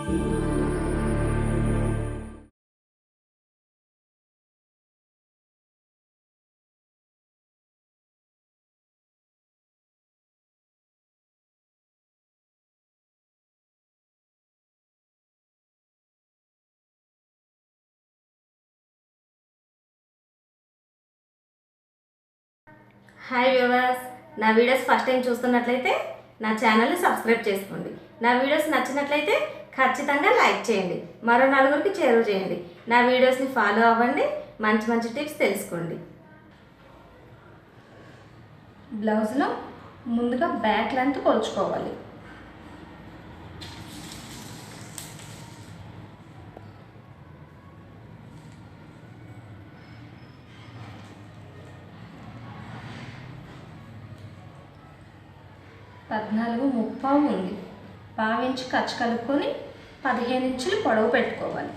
Hi viewers, నా videos first time చూస్తున్నట్లయితే నా ఛానల్ని సబ్స్క్రైబ్ చేసుకోండి. నా వీడియోస్ నచ్చినట్లయితే ఖచ్చితంగా లైక్ చేయండి, మరో నలుగురికి చేరువ చేయండి. నా వీడియోస్ని ఫాలో అవ్వండి, మంచి మంచి టిప్స్ తెలుసుకోండి. బ్లౌజ్లో ముందుగా బ్యాక్ లెంత్ కొలుచుకోవాలి. పద్నాలుగు ముప్పావు ఉంది. పావించి ఖర్చు కలుపుకొని 15 ఇంచులు పొడవు పెట్టుకోవాలి.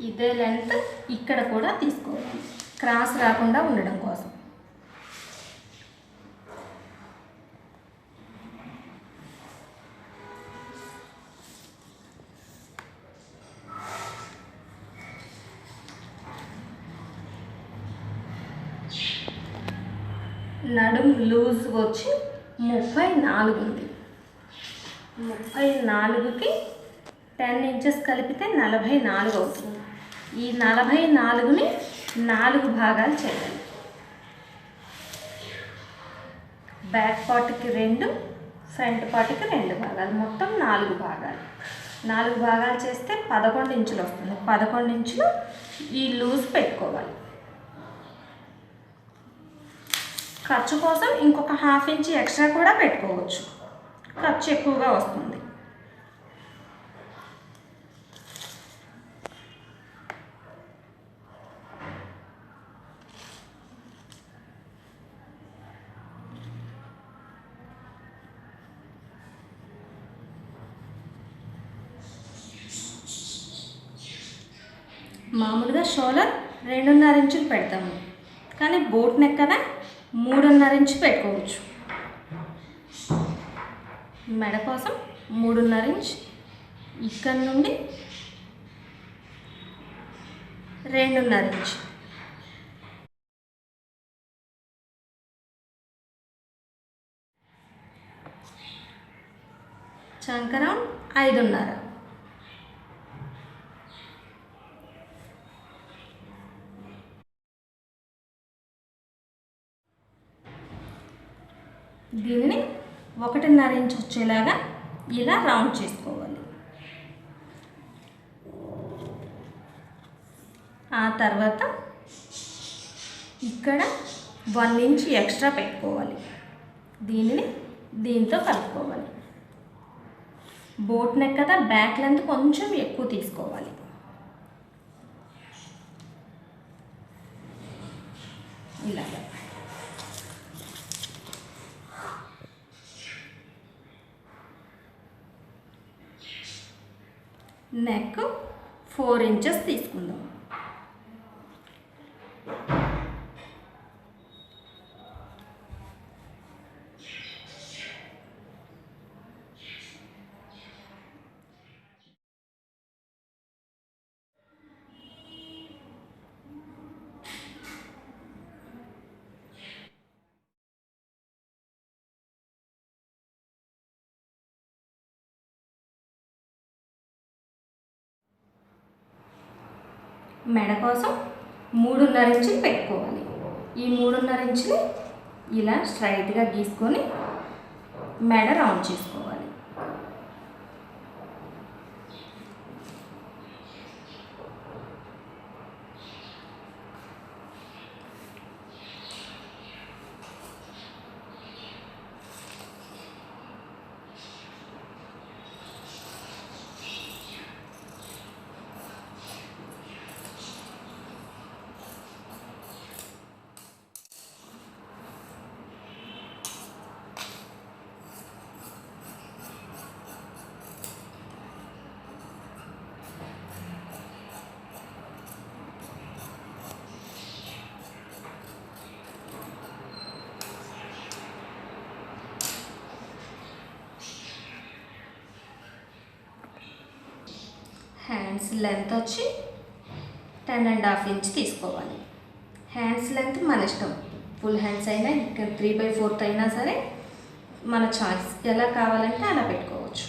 ఇదే లెంత్ ఇక్కడ కూడా తీసుకోవాలి, క్రాస్ రాకుండా ఉండడం కోసం. నడుం లూజ్ వచ్చి 34 ఉంది. 34కి 10 ఇంచెస్ కలిపితే 44 అవుతుంది. ఈ 44ని 4 భాగాలు చేయాలి. బ్యాక్ పార్ట్కి 2, ఫ్రంట్ పార్ట్కి 2 భాగాలు, మొత్తం 4 భాగాలు. 4 భాగాలు చేస్తే 11 ఇంచులు వస్తుంది. 11 ఇంచులు ఈ లూజ్ పెట్టుకోవాలి. ఖర్చు కోసం ఇంకొక 1/2 ఇంచ్ ఎక్స్ట్రా కూడా పెట్టుకోవచ్చు, ఖర్చు ఎక్కువగా వస్తుంది. మామూలుగా షోల్డర్ 2.5 ఇంచులు పెడతాము, కానీ బోట్ నెక్ కదా 3.5 ఇంచు పెట్టుకోవచ్చు. మెడ కోసం 3.5 ఇంచ్, ఇక్కడ నుండి 2.5 ఇంచ్. చంకరం 5.5. దీనిని 1.5 ఇంచ్ వచ్చేలాగా ఇలా రౌండ్ చేసుకోవాలి. ఆ తర్వాత ఇక్కడ 1 ఇంచ్ ఎక్స్ట్రా పెట్టుకోవాలి. దీనిని దీంతో కలుపుకోవాలి. బోట్ నెక్ కదా, బ్యాక్ లెంత్ కొంచెం ఎక్కువ తీసుకోవాలి. ఇలాగా నెక్ 4 ఇంచెస్ తీసుకుందాం. మెడ కోసం 3.5 ఇంచులు పెట్టుకోవాలి. ఈ 3.5 ఇంచులు ఇలా స్ట్రైట్గా గీసుకొని మెడ రౌండ్ చేసుకోవాలి. హ్యాండ్స్ లెంత్ వచ్చి 10.5 ఇంచ్ తీసుకోవాలి. హ్యాండ్స్ లెంత్ మన ఇష్టం, ఫుల్ హ్యాండ్స్ అయినా ఇక్కడ 3/4 అయినా సరే మన చాయిస్, ఎలా కావాలంటే అలా పెట్టుకోవచ్చు.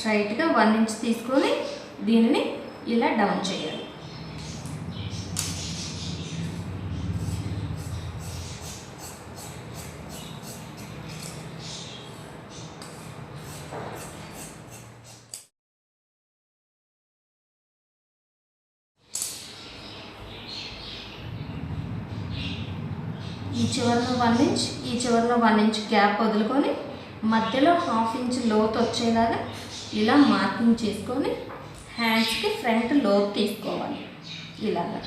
స్ట్రైట్గా 1 ఇంచ్ తీసుకొని దీనిని ఇలా డౌన్ చేయాలి. ఈ చివరిలో 1 ఇంచ్, ఈ చివరిలో 1 ఇంచ్ గ్యాప్ వదులుకొని మధ్యలో 1/2 ఇంచ్ లోతు వచ్చేలాగా ఇలా మార్కింగ్ చేసుకొని హ్యాండ్స్కి ఫ్రంట్ లోతు తీసుకోవాలి. ఇలాగా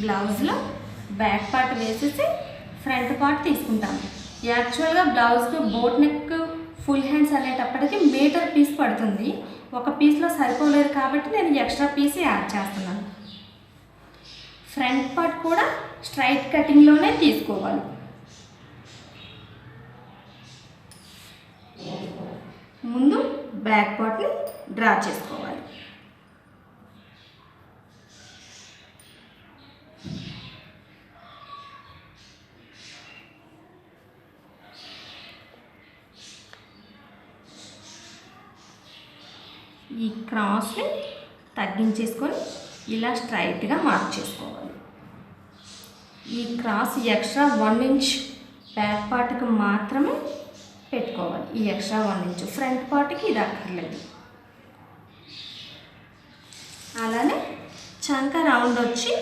బ్లౌజ్లో బ్యాక్ పార్ట్ వేసేసి ఫ్రంట్ పార్ట్ తీసుకుంటాము. యాక్చువల్గా బ్లౌజ్కి బోట్ నెక్ ఫుల్ హ్యాండ్స్ అనేటప్పటికి మీటర్ పీస్ పడుతుంది. ఒక పీస్లో సరిపోలేదు కాబట్టి నేను ఎక్స్ట్రా పీస్ యాడ్ చేస్తున్నాను. ఫ్రంట్ పార్ట్ కూడా స్ట్రైట్ కటింగ్లోనే తీసుకోవాలి. ముందు బ్యాక్ పార్ట్ని డ్రా చేసుకోవాలి. ఈ క్రాస్ని తగ్గించేసుకొని ఇలా స్ట్రైట్గా మార్క్ చేసుకోవాలి. ఈ క్రాస్ ఎక్స్ట్రా 1 ఇంచ్ బ్యాక్ పార్ట్కి మాత్రమే పెట్టుకోవాలి. ఈ ఎక్స్ట్రా 1 ఇంచ్ ఫ్రంట్ పార్ట్కి ఇది అక్కర్లేదు. అలానే చంక రౌండ్ వచ్చి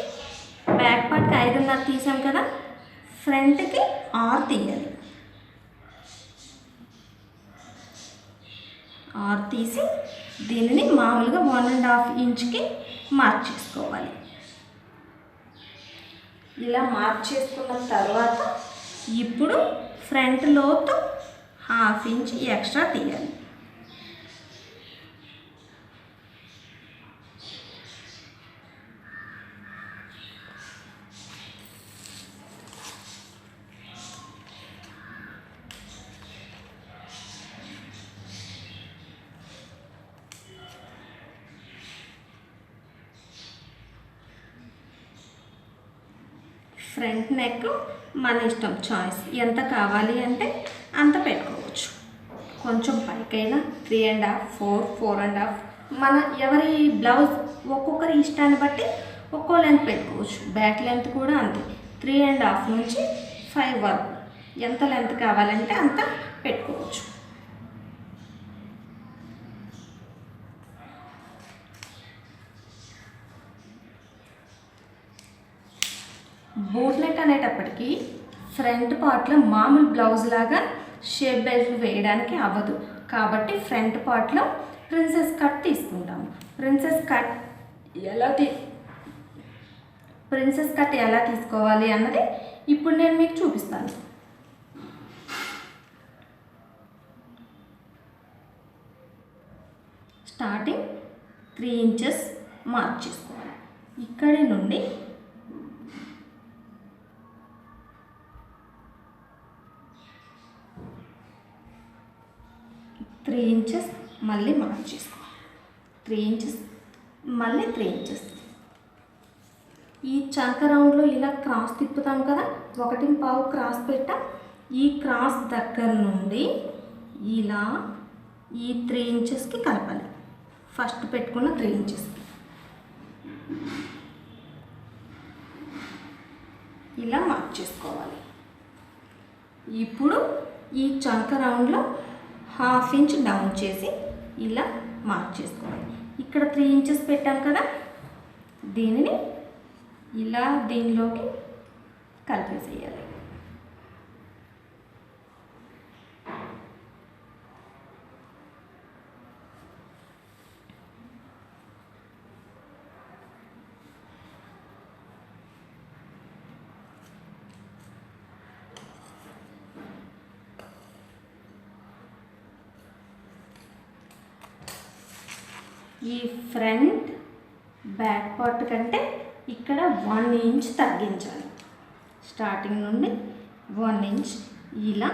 బ్యాక్ పార్ట్కి 5.5 తీసాం కదా, ఫ్రంట్కి 6 తీయాలి. 6 తీసి దీనిని మామూలుగా 1.5 ఇంచ్కి మార్క్ చేసుకోవాలి. ఇలా మార్క్ చేసుకున్న తర్వాత ఇప్పుడు ఫ్రంట్ లోతు 1/2 ఇంచ్ ఎక్స్ట్రా తీయాలి. ఫ్రంట్ నెక్ మన ఇష్టం, చాయిస్, ఎంత కావాలి అంటే అంత పెట్టుకోవచ్చు. కొంచెం పైకైనా 3.5, 4, 4.5 మన ఎవరి బ్లౌజ్ ఒక్కొక్కరి ఇష్టాన్ని బట్టి ఒక్కో లెంత్ పెట్టుకోవచ్చు. బ్యాక్ లెంత్ కూడా అంతే, 3.5 నుంచి 5 వరకు ఎంత లెంత్ కావాలంటే అంత పెట్టుకోవచ్చు. బోట్ నెక్ అనేటప్పటికీ ఫ్రంట్ పార్ట్లో మామూలు బ్లౌజ్ లాగా షేప్ బెల్ట్లు వేయడానికి అవ్వదు కాబట్టి ఫ్రంట్ పార్ట్లో ప్రిన్సెస్ కట్ తీసుకుంటాము. ప్రిన్సెస్ కట్ ఎలా తీసుకోవాలి అన్నది ఇప్పుడు నేను మీకు చూపిస్తాను. స్టార్టింగ్ 3 ఇంచెస్ మార్క్ చేసుకోవాలి. ఇక్కడి నుండి 3 ఇంచెస్ మళ్ళీ మార్క్ చేసుకోవాలి. 3 ఇంచెస్ మళ్ళీ 3 ఇంచెస్. ఈ చంక రౌండ్లో ఇలా క్రాస్ తిప్పుతాం కదా, 1.5 క్రాస్ పెట్టాం. ఈ క్రాస్ దగ్గర నుండి ఇలా ఈ 3 ఇంచెస్కి కలపాలి. ఫస్ట్ పెట్టుకున్న 3 ఇంచెస్కి ఇలా మార్క్ చేసుకోవాలి. ఇప్పుడు ఈ చంక రౌండ్లో 1/2 ఇంచ్ డౌన్ చేసి ఇలా మార్క్ చేసుకోవాలి. ఇక్కడ 3 ఇంచెస్ పెట్టాం కదా, దీనిని ఇలా దీనిలోకి కలిపేసేయాలి. ఈ ఫ్రంట్ బ్యాక్ పార్ట్ కంటే ఇక్కడ 1 ఇంచ్ తగ్గించాలి. స్టార్టింగ్ నుండి 1 ఇంచ్ ఇలా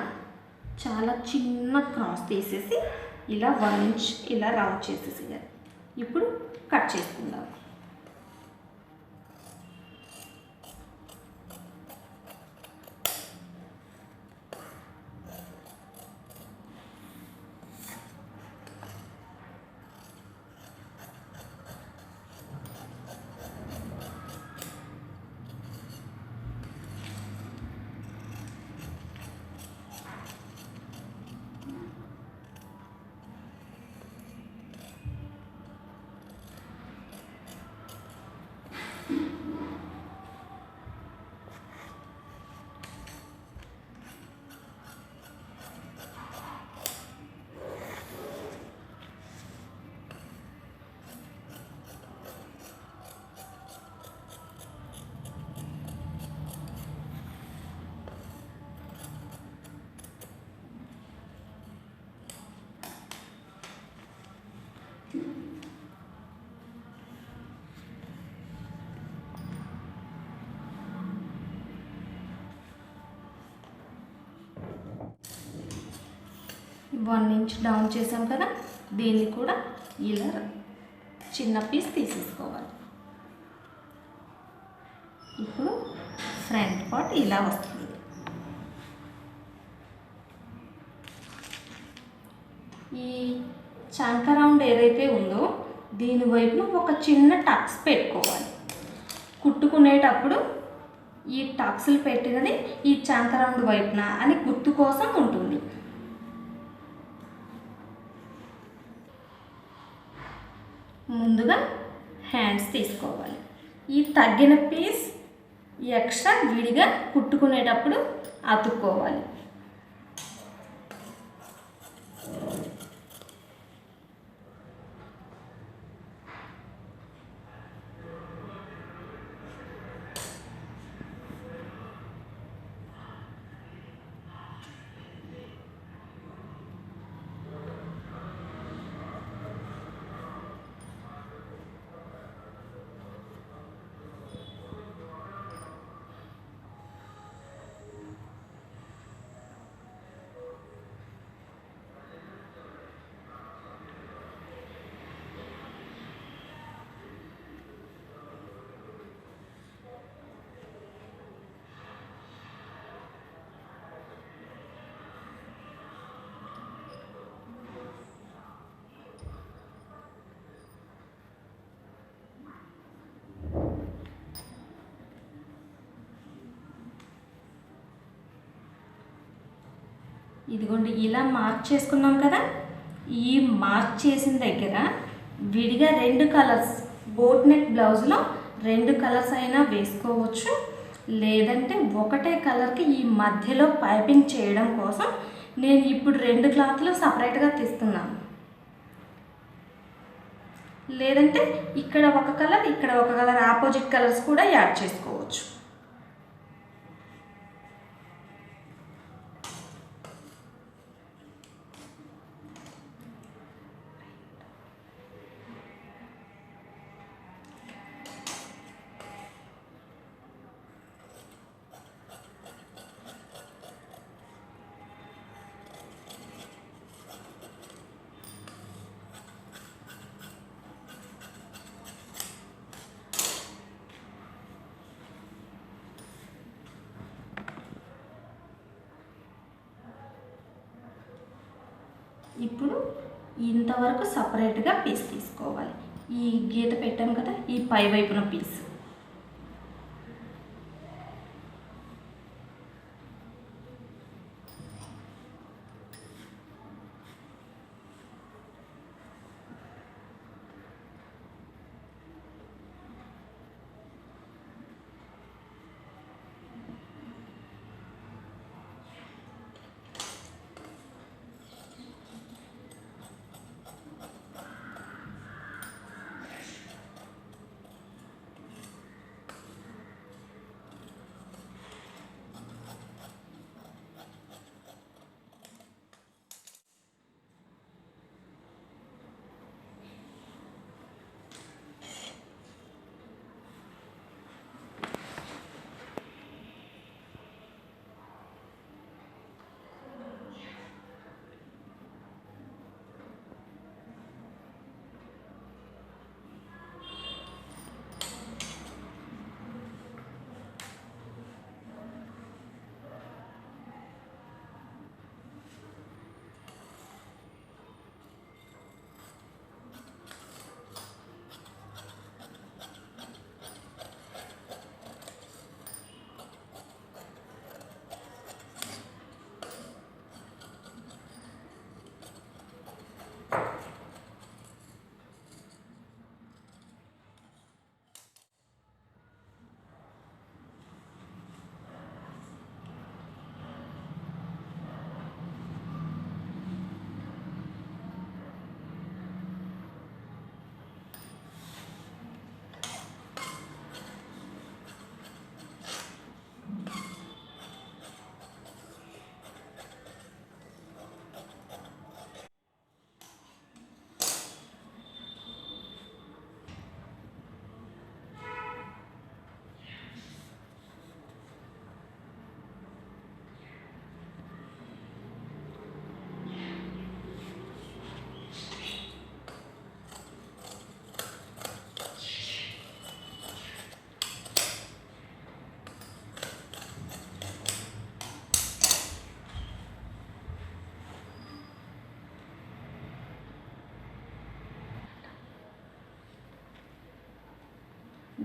చాలా చిన్న క్రాస్ తీసేసి ఇలా 1 ఇంచ్ ఇలా రౌండ్ చేసేసేయాలి. ఇప్పుడు కట్ చేసుకుందాం. వన్ ఇంచ్ డౌన్ చేసాం కదా, దీన్ని కూడా ఇలా చిన్న పీస్ తీసేసుకోవాలి. ఇప్పుడు ఫ్రంట్ పార్ట్ ఇలా వస్తుంది. ఈ చంక రౌండ్ ఏదైతే ఉందో దీని వైపున ఒక చిన్న టక్స్ పెట్టుకోవాలి. కుట్టుకునేటప్పుడు ఈ టక్స్లు పెట్టినది ఈ చంక రౌండ్ వైపున అని గుర్తు కోసం ఉంటుంది. ముందుగా హ్యాండ్స్ తీసుకోవాలి. ఈ తగ్గిన పీస్ ఎక్స్ట్రా విడిగా కుట్టుకునేటప్పుడు అతుక్కోవాలి. ఇదిగోండి ఇలా మార్క్ చేసుకున్నాం కదా, ఈ మార్క్ చేసిన దగ్గర విడిగా 2 కలర్స్ బోట్ నెక్ బ్లౌజ్లో 2 కలర్స్ అయినా వేసుకోవచ్చు. లేదంటే ఒకటే కలర్కి ఈ మధ్యలో పైపింగ్ చేయడం కోసం నేను ఇప్పుడు 2 క్లాత్లు సపరేట్గా తీస్తున్నాను. లేదంటే ఇక్కడ ఒక కలర్ ఇక్కడ ఒక కలర్ ఆపోజిట్ కలర్స్ కూడా యాడ్ చేసుకోవచ్చు. ఇప్పుడు ఇంతవరకు సపరేట్గా పీస్ తీసుకోవాలి. ఈ గీత పెట్టాం కదా, ఈ పై వైపున పీస్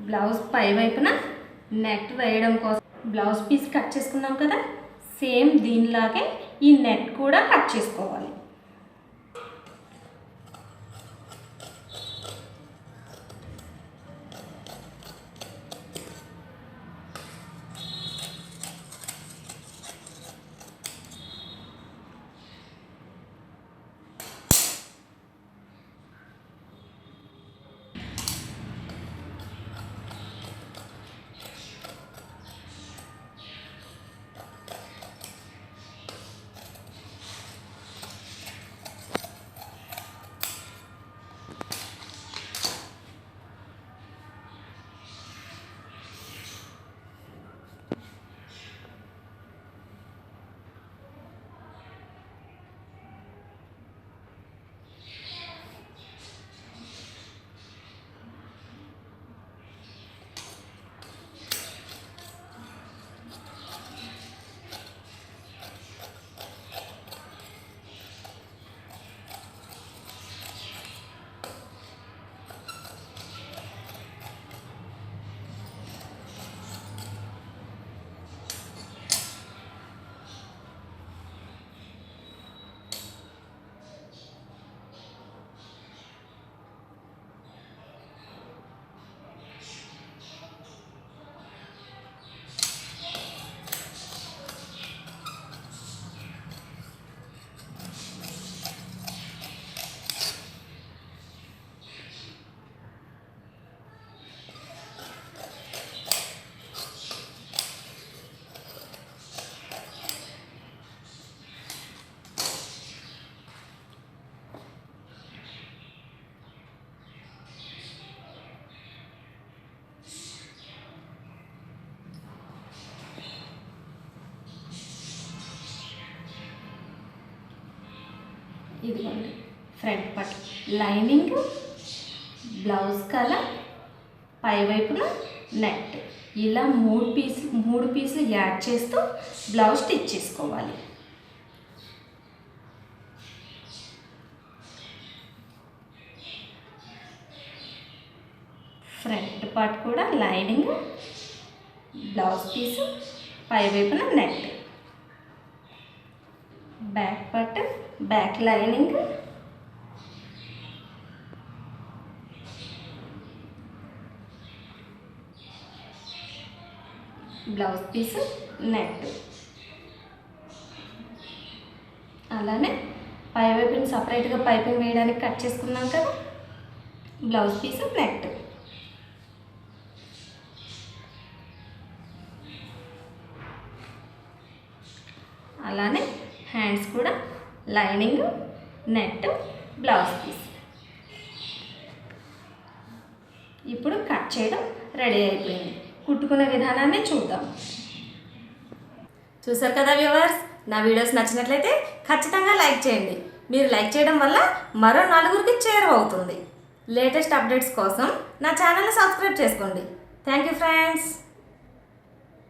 బ్లౌజ్ పై వైపున నెట్ వేయడం కోసం బ్లౌజ్ పీస్ కట్ చేసుకున్నాం కదా, సేమ్ దీనిలాగే ఈ నెట్ కూడా కట్ చేసుకోవాలి. ఇదిగోండి front part lining, blouse colour, పై వైపున నెట్, ఇలా మూడు పీసులు యాడ్ చేస్తూ బ్లౌజ్ స్టిచ్ చేసుకోవాలి. ఫ్రంట్ పార్ట్ కూడా లైనింగ్, బ్లౌజ్ పీసు, పై వైపున net, back part back lining, blouse piece, net. అలానే పై వైపుని సపరేట్గా పైపింగ్ వేయడానికి కట్ చేసుకున్నాం కదా, బ్లౌజ్ పీస్, నెట్. అలానే హ్యాండ్స్ కూడా లైనింగ్, నెట్, బ్లౌజ్ పీస్. ఇప్పుడు కట్ చేయడం రెడీ అయిపోయింది. కుట్టుకునే విధానాన్ని చూద్దాం. చూసారు కదా వ్యూవర్స్, నా వీడియోస్ నచ్చినట్లయితే ఖచ్చితంగా లైక్ చేయండి. మీరు లైక్ చేయడం వల్ల మరో 4గురికి చేరువవుతుంది. లేటెస్ట్ అప్డేట్స్ కోసం నా ఛానల్ని సబ్స్క్రైబ్ చేసుకోండి. Thank you friends.